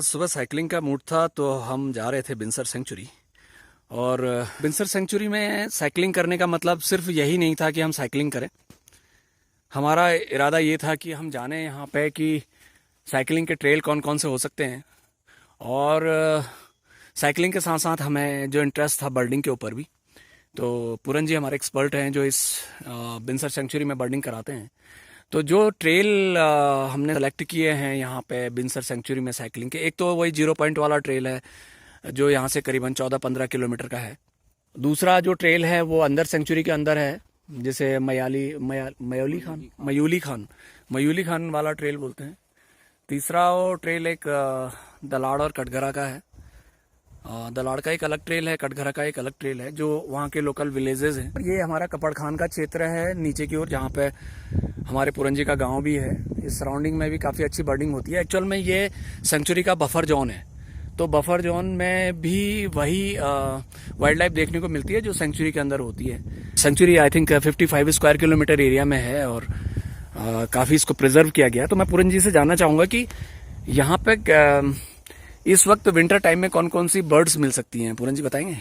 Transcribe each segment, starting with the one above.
सुबह साइकिलिंग का मूड था तो हम जा रहे थे बिनसर सेंचुरी। और बिनसर सेंचुरी में साइकिलिंग करने का मतलब सिर्फ यही नहीं था कि हम साइकिलिंग करें। हमारा इरादा ये था कि हम जाने यहाँ पे कि साइकिलिंग के ट्रेल कौन कौन से हो सकते हैं, और साइकिलिंग के साथ साथ हमें जो इंटरेस्ट था बर्डिंग के ऊपर भी। तो पूरन जी हमारे एक्सपर्ट हैं जो इस बिनसर सेंचुरी में बर्डिंग कराते हैं। तो जो ट्रेल हमने सेलेक्ट किए हैं यहाँ पे बिनसर सेंचुरी में साइकिलिंग के, एक तो वही 0 पॉइंट वाला ट्रेल है जो यहाँ से करीबन 14-15 किलोमीटर का है। दूसरा जो ट्रेल है वो अंदर सेंचुरी के अंदर है, जिसे मयूली खान वाला ट्रेल बोलते हैं। तीसरा वो ट्रेल एक दलाड़ और कटघरा का है। दलाड़ का एक अलग ट्रेल है, कटघरा का एक अलग ट्रेल है, जो वहाँ के लोकल विलेजेस हैं। ये हमारा कपड़खान का क्षेत्र है नीचे की ओर, जहाँ पे हमारे पूरन जी का गांव भी है। इस सराउंडिंग में भी काफ़ी अच्छी बर्डिंग होती है। एक्चुअल में ये सेंचुरी का बफर जोन है, तो बफर जोन में भी वही वाइल्ड लाइफ देखने को मिलती है जो सेंचुरी के अंदर होती है। Century I think 55 square kilometre area में है और काफ़ी इसको प्रिजर्व किया गया। तो मैं पूरन जी से जानना चाहूँगा कि यहाँ पे इस वक्त विंटर टाइम में कौन कौन सी बर्ड्स मिल सकती हैं, पूरन जी बताएंगे?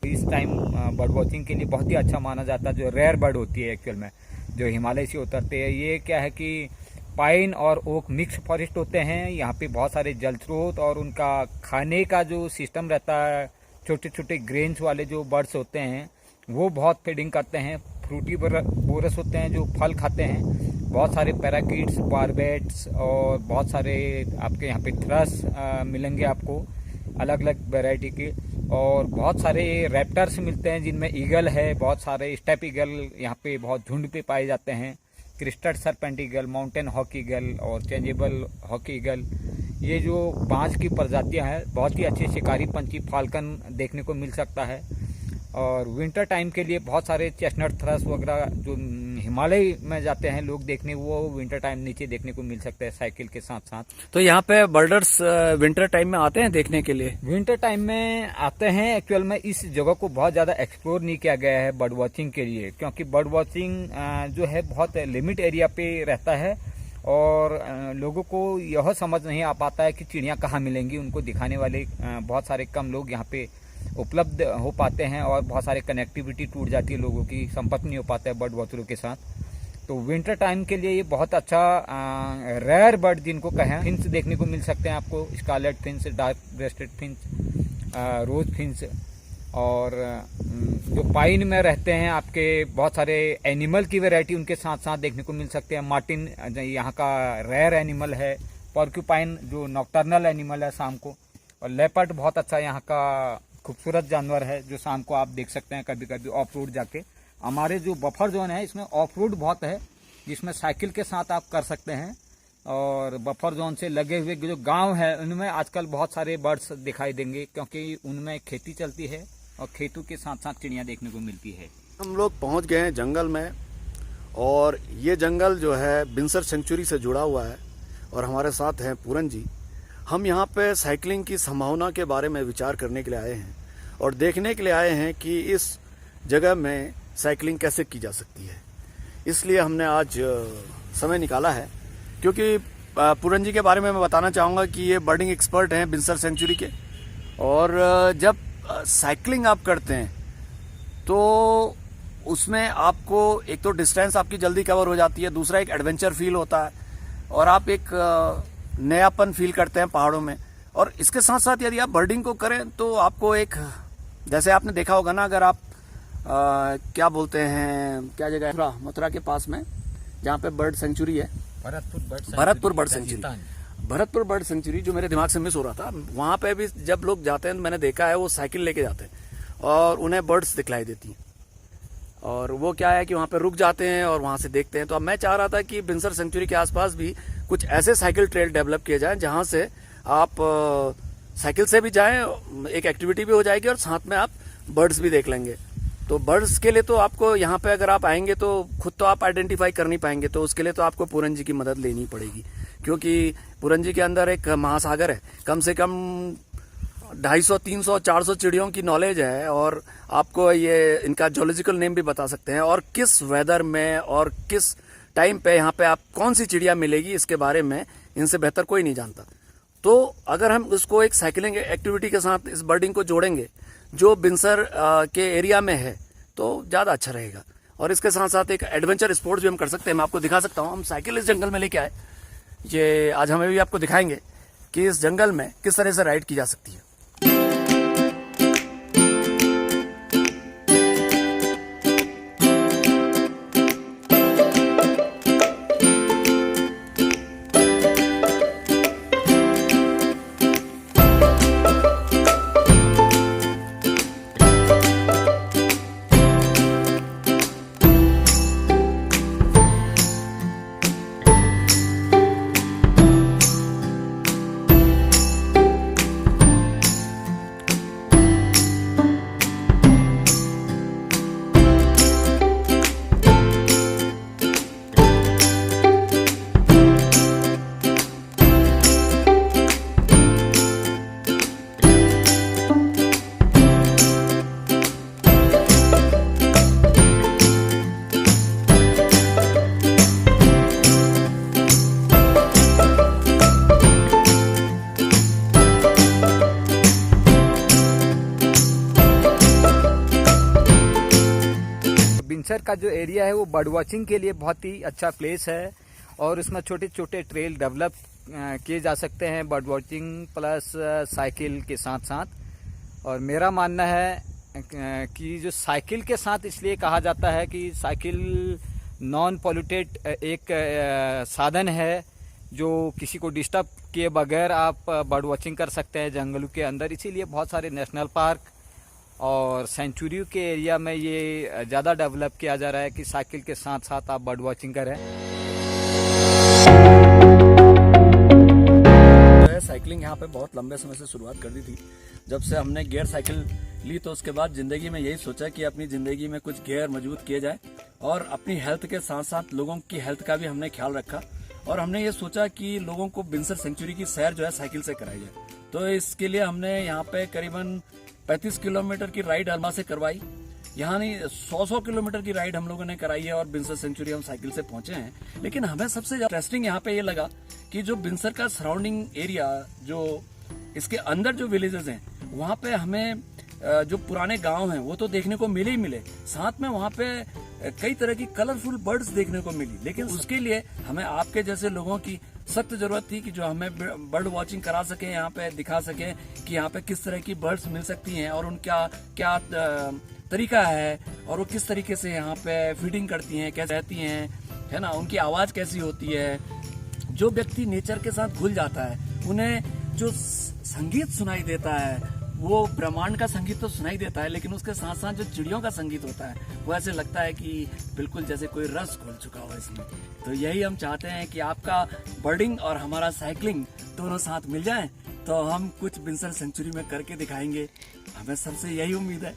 इस टाइम बर्ड वॉचिंग के लिए बहुत ही अच्छा माना जाता है। जो रेयर बर्ड होती है एक्चुअल में, जो हिमालय से उतरते हैं, ये क्या है कि पाइन और ओक मिक्स फॉरेस्ट होते हैं। यहाँ पे बहुत सारे जल स्रोत और उनका खाने का जो सिस्टम रहता है, छोटे छोटे ग्रेन्स वाले जो बर्ड्स होते हैं वो बहुत फीडिंग करते हैं। फ्रूटी बोरस होते हैं जो फल खाते हैं। बहुत सारे पैराकीट्स, बारबेट्स और बहुत सारे आपके यहाँ पे थ्रस मिलेंगे आपको, अलग अलग वैरायटी के। और बहुत सारे रैप्टर्स मिलते हैं जिनमें ईगल है, बहुत सारे स्टेप ईगल यहाँ पे बहुत झुंड पे पाए जाते हैं। Crested serpent eagle, mountain hawk eagle और चेंजेबल हॉक ईगल, ये जो बाज की प्रजातियां हैं, बहुत ही अच्छे शिकारी पंछी फाल्कन देखने को मिल सकता है। और विंटर टाइम के लिए बहुत सारे चेस्टनट थ्रस वगैरह जो हिमालय में जाते हैं लोग देखने, वो विंटर टाइम नीचे देखने को मिल सकते हैं साइकिल के साथ साथ। तो यहाँ पे बर्डर्स विंटर टाइम में आते हैं देखने के लिए? विंटर टाइम में आते हैं। एक्चुअल में इस जगह को बहुत ज्यादा एक्सप्लोर नहीं किया गया है बर्ड वॉचिंग के लिए, क्योंकि बर्ड वॉचिंग जो है बहुत लिमिट एरिया पे रहता है और लोगों को यह समझ नहीं आ पाता है कि चिड़िया कहाँ मिलेंगी। उनको दिखाने वाले बहुत सारे कम लोग यहाँ पे उपलब्ध हो पाते हैं और बहुत सारे कनेक्टिविटी टूट जाती है, लोगों की संपर्क नहीं हो पाता है बर्ड वॉचरों के साथ। तो विंटर टाइम के लिए ये बहुत अच्छा रेयर बर्ड जिनको कहें, फिंच देखने को मिल सकते हैं आपको, scarlet finch, dark breasted finch, rose finch. और जो पाइन में रहते हैं आपके बहुत सारे एनिमल की वैरायटी उनके साथ साथ देखने को मिल सकते हैं। मार्टिन यहाँ का रेयर एनिमल है। पॉर्क्यूपाइन जो नॉक्टर्नल एनिमल है शाम को। और लेपर्ड बहुत अच्छा यहाँ का खूबसूरत जानवर है जो शाम को आप देख सकते हैं कभी कभी ऑफ रोड जाके। हमारे जो बफर जोन है इसमें ऑफ रोड बहुत है, जिसमें साइकिल के साथ आप कर सकते हैं। और बफर जोन से लगे हुए जो गांव है उनमें आजकल बहुत सारे बर्ड्स दिखाई देंगे, क्योंकि उनमें खेती चलती है और खेतों के साथ साथ चिड़िया देखने को मिलती है। हम लोग पहुंच गए हैं जंगल में, और ये जंगल जो है बिनसर सेंचुरी से जुड़ा हुआ है और हमारे साथ हैं पूरन जी। हम यहाँ पे साइकिलिंग की संभावना के बारे में विचार करने के लिए आए हैं और देखने के लिए आए हैं कि इस जगह में साइकिलिंग कैसे की जा सकती है। इसलिए हमने आज समय निकाला है, क्योंकि पूरन जी के बारे में मैं बताना चाहूँगा कि ये बर्डिंग एक्सपर्ट हैं बिनसर सेंचुरी के। और जब साइकिलिंग आप करते हैं तो उसमें आपको एक तो डिस्टेंस आपकी जल्दी कवर हो जाती है, दूसरा एक एडवेंचर फील होता है और आप एक नयापन फील करते हैं पहाड़ों में। और इसके साथ साथ यदि आप बर्डिंग को करें तो आपको एक, जैसे आपने देखा होगा ना, अगर आप क्या बोलते हैं, क्या जगह है मथुरा के पास में जहाँ पे बर्ड सेंचुरी है, भरतपुर बर्ड सेंचुरी, जो मेरे दिमाग से मिस हो रहा था। वहाँ पे भी जब लोग जाते हैं, मैंने देखा है वो साइकिल लेके जाते हैं और उन्हें बर्ड्स दिखलाई देती हैं, और वो क्या है कि वहाँ पे रुक जाते हैं और वहाँ से देखते हैं। तो अब मैं चाह रहा था कि बिनसर सेंचुरी के आसपास भी कुछ ऐसे साइकिल ट्रेल डेवलप किए जाएं जहाँ से आप साइकिल से भी जाएं, एक एक्टिविटी भी हो जाएगी और साथ में आप बर्ड्स भी देख लेंगे। तो बर्ड्स के लिए तो आपको यहाँ पे अगर आप आएंगे तो खुद तो आप आइडेंटिफाई कर नहीं पाएंगे, तो उसके लिए तो आपको पूरन जी की मदद लेनी पड़ेगी, क्योंकि पूरन जी के अंदर एक महासागर है। कम से कम 250, 300, 400 चिड़ियों की नॉलेज है, और आपको ये इनका जोलॉजिकल नेम भी बता सकते हैं, और किस वेदर में और किस टाइम पे यहाँ पे आप कौन सी चिड़िया मिलेगी इसके बारे में इनसे बेहतर कोई नहीं जानता। तो अगर हम इसको एक साइकिलिंग एक्टिविटी के साथ इस बर्डिंग को जोड़ेंगे जो बिनसर के एरिया में है तो ज़्यादा अच्छा रहेगा। और इसके साथ साथ एक एडवेंचर स्पोर्ट्स भी हम कर सकते हैं। मैं आपको दिखा सकता हूँ, हम साइकिल इस जंगल में लेके आए, ये आज हमें भी आपको दिखाएंगे कि इस जंगल में किस तरह से राइड की जा सकती है। बिनसर का जो एरिया है वो बर्ड वॉचिंग के लिए बहुत ही अच्छा प्लेस है और इसमें छोटे छोटे ट्रेल डेवलप किए जा सकते हैं बर्ड वॉचिंग प्लस साइकिल के साथ साथ। और मेरा मानना है कि जो साइकिल के साथ इसलिए कहा जाता है कि साइकिल नॉन पॉल्यूटेड एक साधन है जो किसी को डिस्टर्ब किए बगैर आप बर्ड वॉचिंग कर सकते हैं जंगलों के अंदर। इसीलिए बहुत सारे नेशनल पार्क और सेंचुरी के एरिया में ये ज़्यादा डेवलप किया जा रहा है कि साइकिल के साथ साथ आप बर्ड वॉचिंग करें। साइकिलिंग यहाँ पे बहुत लंबे समय से शुरुआत कर दी थी। जब से हमने गियर साइकिल ली तो उसके बाद जिंदगी में यही सोचा कि अपनी जिंदगी में कुछ गियर मजबूत किए जाए और अपनी हेल्थ के साथ साथ लोगों की हेल्थ का भी हमने ख्याल रखा। और हमने ये सोचा कि लोगों को बिनसर सेंचुरी की सैर जो है साइकिल से कराई जाए। तो इसके लिए हमने यहाँ पे करीबन 35 किलोमीटर की राइड अलमा से करवाई। यहाँ नहीं 100 किलोमीटर की राइड हम लोगों ने कराई है और बिनसर सेंचुरी हम साइकिल से पहुंचे हैं। लेकिन हमें सबसे इंटरेस्टिंग यहाँ पे ये लगा कि जो बिनसर का सराउंडिंग एरिया, जो इसके अंदर जो विलेजेस हैं वहाँ पे हमें जो पुराने गांव हैं वो तो देखने को मिले ही मिले, साथ में वहाँ पे कई तरह की कलरफुल बर्ड्स देखने को मिली। लेकिन उसके लिए हमें आपके जैसे लोगों की सख्त जरूरत थी कि जो हमें बर्ड वॉचिंग करा सके, यहाँ पे दिखा सके कि यहाँ पे किस तरह की बर्ड्स मिल सकती हैं और उनका क्या तरीका है और वो किस तरीके से यहाँ पे फीडिंग करती हैं, कैसे रहती हैं, है ना, उनकी आवाज कैसी होती है। जो व्यक्ति नेचर के साथ घुल जाता है उन्हें जो संगीत सुनाई देता है वो ब्रह्मांड का संगीत तो सुनाई देता है, लेकिन उसके साथ साथ जो चिड़ियों का संगीत होता है वो ऐसे लगता है कि बिल्कुल जैसे कोई रस घुल चुका हो इसमें। तो यही हम चाहते हैं कि आपका बर्डिंग और हमारा साइकिलिंग दोनों साथ मिल जाए तो हम कुछ बिनसर सेंचुरी में करके दिखाएंगे। हमें सबसे यही उम्मीद है।